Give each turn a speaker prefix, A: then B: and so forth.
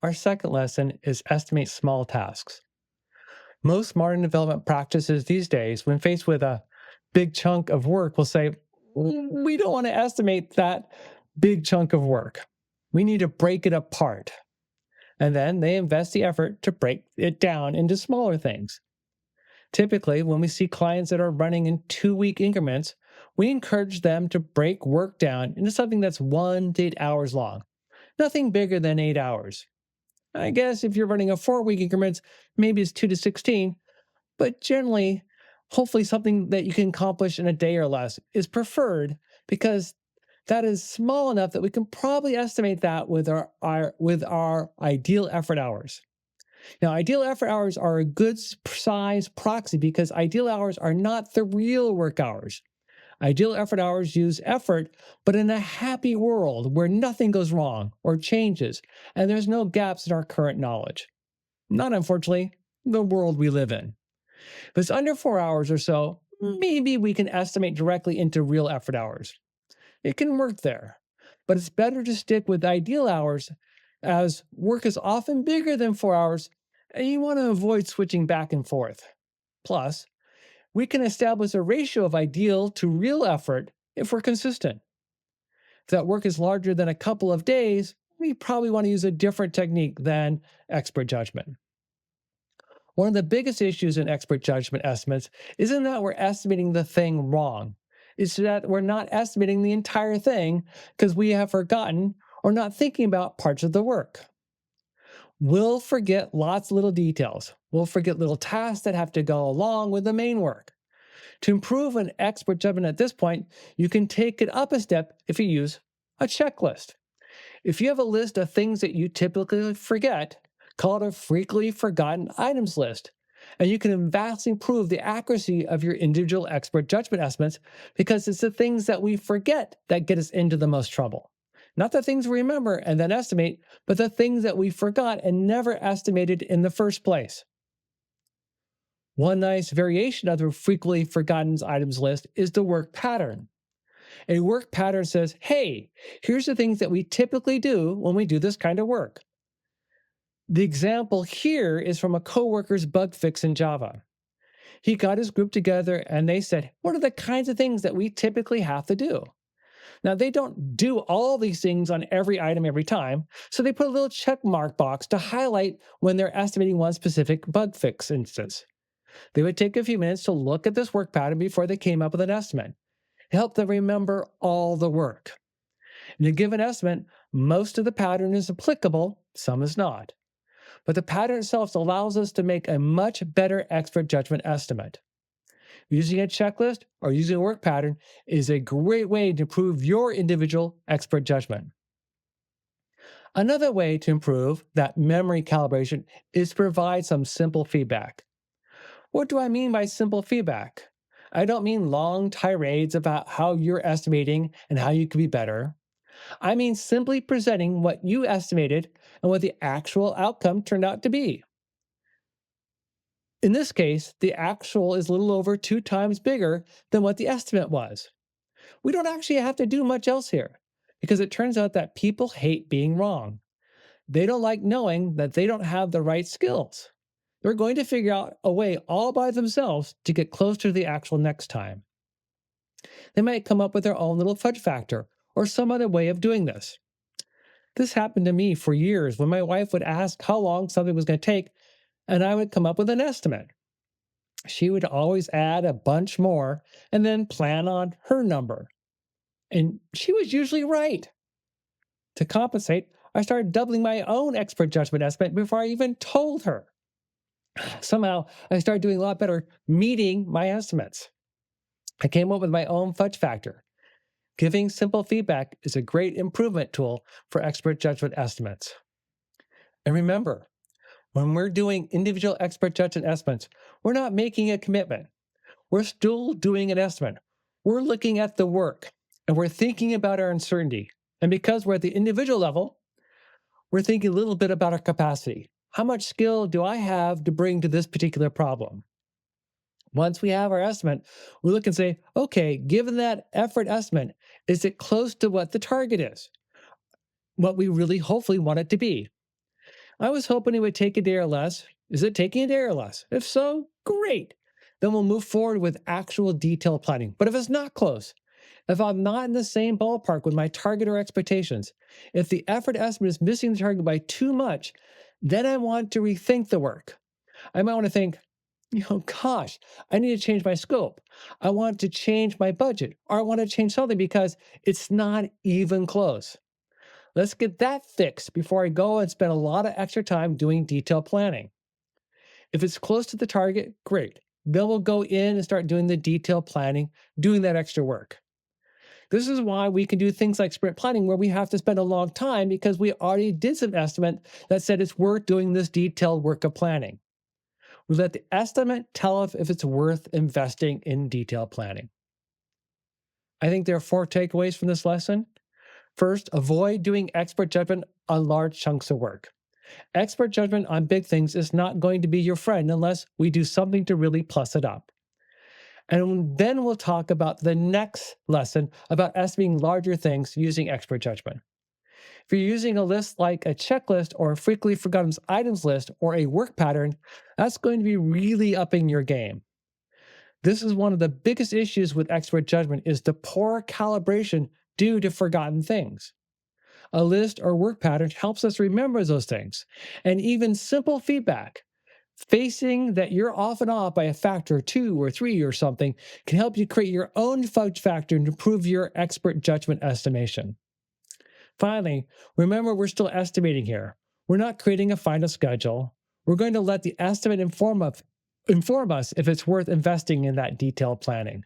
A: Our second lesson is estimate small tasks. Most modern development practices these days, when faced with a big chunk of work, will say, We don't want to estimate that big chunk of work. We need to break it apart." And then they invest the effort to break it down into smaller things. Typically, when we see clients that are running in 2-week increments, we encourage them to break work down into something that's 1 to 8 hours long, nothing bigger than 8 hours. I guess if you're running a 4-week increments, maybe it's 2 to 16, but generally, hopefully something that you can accomplish in a day or less is preferred because that is small enough that we can probably estimate that with our ideal effort hours. Now, ideal effort hours are a good size proxy because ideal hours are not the real work hours. Ideal effort hours use effort, but in a happy world where nothing goes wrong or changes, and there's no gaps in our current knowledge. Not, unfortunately, the world we live in. If it's under 4 hours or so, maybe we can estimate directly into real effort hours. It can work there, but it's better to stick with ideal hours as work is often bigger than 4 hours and you want to avoid switching back and forth. Plus, we can establish a ratio of ideal to real effort if we're consistent. If that work is larger than a couple of days, we probably want to use a different technique than expert judgment. One of the biggest issues in expert judgment estimates isn't that we're estimating the thing wrong. It's that we're not estimating the entire thing because we have forgotten or not thinking about parts of the work. We'll forget lots of little details. We'll forget little tasks that have to go along with the main work. To improve an expert judgment at this point, you can take it up a step if you use a checklist. If you have a list of things that you typically forget, call it a frequently forgotten items list. And you can vastly improve the accuracy of your individual expert judgment estimates because it's the things that we forget that get us into the most trouble. Not the things we remember and then estimate, but the things that we forgot and never estimated in the first place. One nice variation of the frequently forgotten items list is the work pattern. A work pattern says, hey, here's the things that we typically do when we do this kind of work. The example here is from a coworker's bug fix in Java. He got his group together and they said, what are the kinds of things that we typically have to do? Now, they don't do all these things on every item every time, so they put a little check mark box to highlight when they're estimating one specific bug fix instance. They would take a few minutes to look at this work pattern before they came up with an estimate. It helped them remember all the work. In a given estimate, most of the pattern is applicable, some is not. But the pattern itself allows us to make a much better expert judgment estimate. Using a checklist or using a work pattern is a great way to improve your individual expert judgment. Another way to improve that memory calibration is to provide some simple feedback. What do I mean by simple feedback? I don't mean long tirades about how you're estimating and how you could be better. I mean simply presenting what you estimated and what the actual outcome turned out to be. In this case, the actual is a little over 2 times bigger than what the estimate was. We don't actually have to do much else here because it turns out that people hate being wrong. They don't like knowing that they don't have the right skills. They're going to figure out a way all by themselves to get close to the actual next time. They might come up with their own little fudge factor or some other way of doing this. This happened to me for years when my wife would ask how long something was going to take, and I would come up with an estimate. She would always add a bunch more and then plan on her number. And she was usually right. To compensate, I started doubling my own expert judgment estimate before I even told her. Somehow, I started doing a lot better meeting my estimates. I came up with my own fudge factor. Giving simple feedback is a great improvement tool for expert judgment estimates. And remember, when we're doing individual expert judgment estimates, we're not making a commitment. We're still doing an estimate. We're looking at the work, and we're thinking about our uncertainty. And because we're at the individual level, we're thinking a little bit about our capacity. How much skill do I have to bring to this particular problem? Once we have our estimate, we look and say, okay, given that effort estimate, is it close to what the target is? What we really hopefully want it to be? I was hoping it would take a day or less. Is it taking a day or less? If so, great. Then we'll move forward with actual detailed planning. But if it's not close, if I'm not in the same ballpark with my target or expectations, if the effort estimate is missing the target by too much, then I want to rethink the work. I might want to think, gosh, I need to change my scope. I want to change my budget, or I want to change something because it's not even close. Let's get that fixed before I go and spend a lot of extra time doing detailed planning. If it's close to the target, great. Then we'll go in and start doing the detailed planning, doing that extra work. This is why we can do things like sprint planning where we have to spend a long time because we already did some estimate that said it's worth doing this detailed work of planning. We let the estimate tell us if it's worth investing in detailed planning. I think there are 4 takeaways from this lesson. First, avoid doing expert judgment on large chunks of work. Expert judgment on big things is not going to be your friend unless we do something to really plus it up. And then we'll talk about the next lesson about estimating larger things using expert judgment. If you're using a list like a checklist or a frequently forgotten items list or a work pattern, that's going to be really upping your game. This is one of the biggest issues with expert judgment is the poor calibration due to forgotten things. A list or work pattern helps us remember those things. And even simple feedback, facing that you're off and off by a factor 2 or 3 or something, can help you create your own fudge factor and improve your expert judgment estimation. Finally, remember we're still estimating here. We're not creating a final schedule. We're going to let the estimate inform us if it's worth investing in that detailed planning.